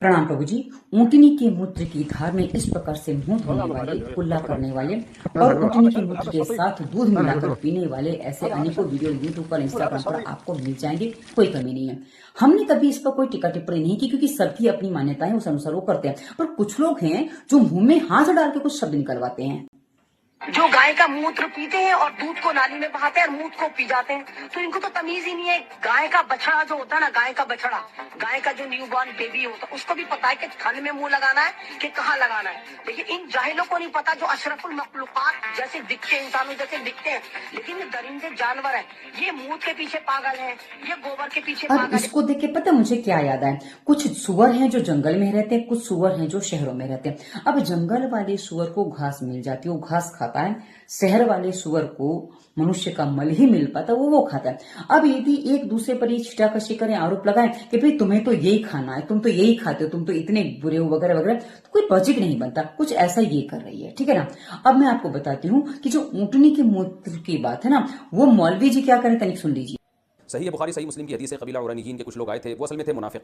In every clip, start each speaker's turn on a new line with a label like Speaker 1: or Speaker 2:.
Speaker 1: प्रणाम प्रभु जी। ऊँटनी के मूत्र की धार में इस प्रकार से मुंह धोने वाले, कुल्ला करने वाले और ऊँटनी के मूत्र के साथ दूध मिलाकर पीने वाले ऐसे अनेकों वीडियो यूट्यूब पर, इंस्टाग्राम पर आपको मिल जाएंगे, कोई कमी नहीं है। हमने कभी इस पर कोई टिक्का टिप्पणी नहीं की क्योंकि सबकी अपनी मान्यताएं उस अनुसार वो करते हैं। पर कुछ लोग हैं जो मुंह में हाथ डाल के कुछ शब्द निकलवाते हैं।
Speaker 2: जो गाय का मूत्र पीते हैं और दूध को नाली में बहाते हैं और मूत्र को पी जाते हैं, तो इनको तो तमीज ही नहीं है। गाय का बछड़ा जो होता है ना, गाय का बछड़ा, गाय का जो न्यूबॉर्न बेबी होता है, उसको भी पता है कि खाने में मुंह लगाना है कि कहाँ लगाना है। लेकिन इन जाहिलों को नहीं पता, जो अशरफुल मखलूकात जैसे दिखते हैं, इंसानों जैसे दिखते हैं, लेकिन ये दरिंदे जानवर है। ये मूत्र के पीछे पागल है, ये गोबर के पीछे
Speaker 1: अब
Speaker 2: पागल है।
Speaker 1: इसको देख के पता मुझे क्या याद आया, कुछ सुअर हैं जो जंगल में रहते हैं, कुछ सुअर हैं जो शहरों में रहते हैं। अब जंगल वाले सुअर को घास मिल जाती है, वो घास खाता है। शहर वाले सुअर को मनुष्य का मल ही मिल पाता, वो खाता है। अब यदि एक दूसरे पर ये छिटाकशी करें, आरोप लगाएं कि भाई तुम्हें तो यही खाना है, तुम तो यही खाते हो, तुम तो इतने बुरे हो वगैरह वगैरह, तो कोई लॉजिक नहीं बनता। कुछ ऐसा ये कर रही है, ठीक है ना। अब मैं आपको बताती हूँ कि जो ऊँटनी के मूत्र की बात है ना, वो मौलवी जी क्या करें, तनिक सुन लीजिए।
Speaker 3: सही है, बुखारी सही मुस्लिम की हदीस है। कबीला उरैनीयीन के कुछ लोग आए थे, वो असल में थे मुनाफिक,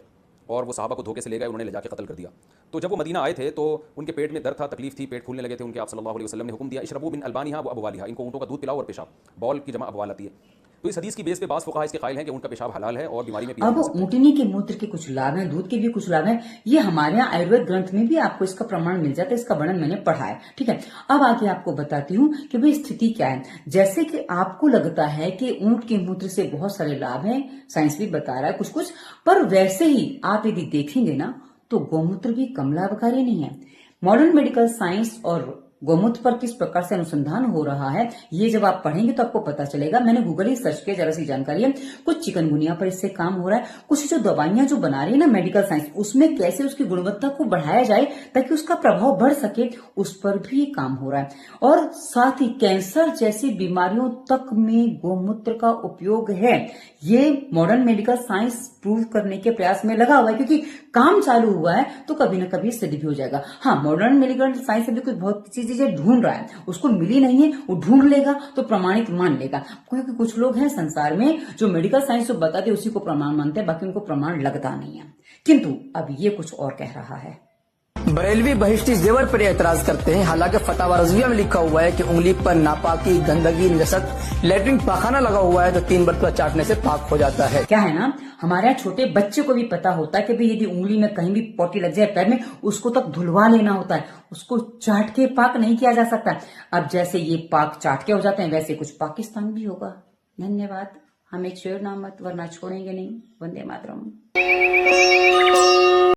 Speaker 3: और वो सहाबा को धोखे से ले गए, उन्होंने ले जाके कत्ल कर दिया। तो जब वो मदीना आए थे तो उनके पेट में दर्द था, तकलीफ थी, पेट फूलने लगे थे उनके। आप सल्लल्लाहु अलैहि वसल्लम ने हुक्म दिया, इशरबू मिन अलबानिहा व अबवालिहा, इनको ऊँटों का दूध पिलाओ और पेशाब, बॉल की जमा अबवाल आती है। तो इस हदीस की बेस पे बास फुकाहा इसके कायल हैं कि उनका पेशाब हलाल है और बीमारी में पिया
Speaker 1: अब
Speaker 3: जा सकता है।
Speaker 1: ऊँटनी के मूत्र के कुछ लाभ हैं, दूध के भी कुछ लाभ हैं। ये हमारे यहाँ आयुर्वेद ग्रंथ में भी आपको इसका प्रमाण मिल जाता है, इसका वर्णन मैंने पढ़ा है, ठीक है। अब आगे आपको बताती हूँ कि भाई स्थिति क्या है। जैसे कि आपको लगता है कि ऊँट के मूत्र से बहुत सारे लाभ हैं, साइंस भी बता रहा है कुछ कुछ, पर वैसे ही आप यदि देखेंगे ना तो गौमूत्र भी कम लाभकारी नहीं है। मॉडर्न मेडिकल साइंस और गौमूत्र पर किस प्रकार से अनुसंधान हो रहा है, ये जब आप पढ़ेंगे तो आपको पता चलेगा। मैंने गूगल ही सर्च किया, जरा सी जानकारी है। कुछ चिकनगुनिया पर इससे काम हो रहा है, कुछ जो दवाइयां जो बना रही है ना मेडिकल साइंस, उसमें कैसे उसकी गुणवत्ता को बढ़ाया जाए ताकि उसका प्रभाव बढ़ सके, उस पर भी काम हो रहा है। और साथ ही कैंसर जैसी बीमारियों तक में गौमूत्र का उपयोग है। ये मॉडर्न मेडिकल साइंस प्रूव करने के प्रयास में लगा हुआ है, क्योंकि काम चालू हुआ है तो कभी ना कभी सिद्ध भी हो जाएगा। हाँ, मॉडर्न मेडिकल साइंस अभी कुछ बहुत चीजें ढूंढ रहा है, उसको मिली नहीं है, वो ढूंढ लेगा तो प्रमाणित मान लेगा। क्योंकि कुछ लोग हैं संसार में जो मेडिकल साइंस जो बताते उसी को प्रमाण मानते हैं, बाकी उनको प्रमाण लगता नहीं है। किंतु अब ये कुछ और कह रहा है।
Speaker 4: बरेलवी बहिश्ती जेवर पर एतराज करते हैं। हालांकि फतवा रज़विया में लिखा हुआ है कि उंगली पर नापाकी, गंदगी, नजत, लेटरिन पाखाना लगा हुआ है तो 3 मरतबा चाटने से पाक हो जाता है।
Speaker 1: क्या है ना, हमारे यहाँ छोटे बच्चे को भी पता होता है कि भाई यदि उंगली में कहीं भी पोटी लग जाए पैर में, उसको तक धुलवा लेना होता है, उसको चाट के पाक नहीं किया जा सकता। अब जैसे ये पाक चाट के हो जाते हैं, वैसे कुछ पाकिस्तान भी होगा। धन्यवाद। हम एक शेर नामत वरना छोड़ेंगे नहीं। वंदे मातरम।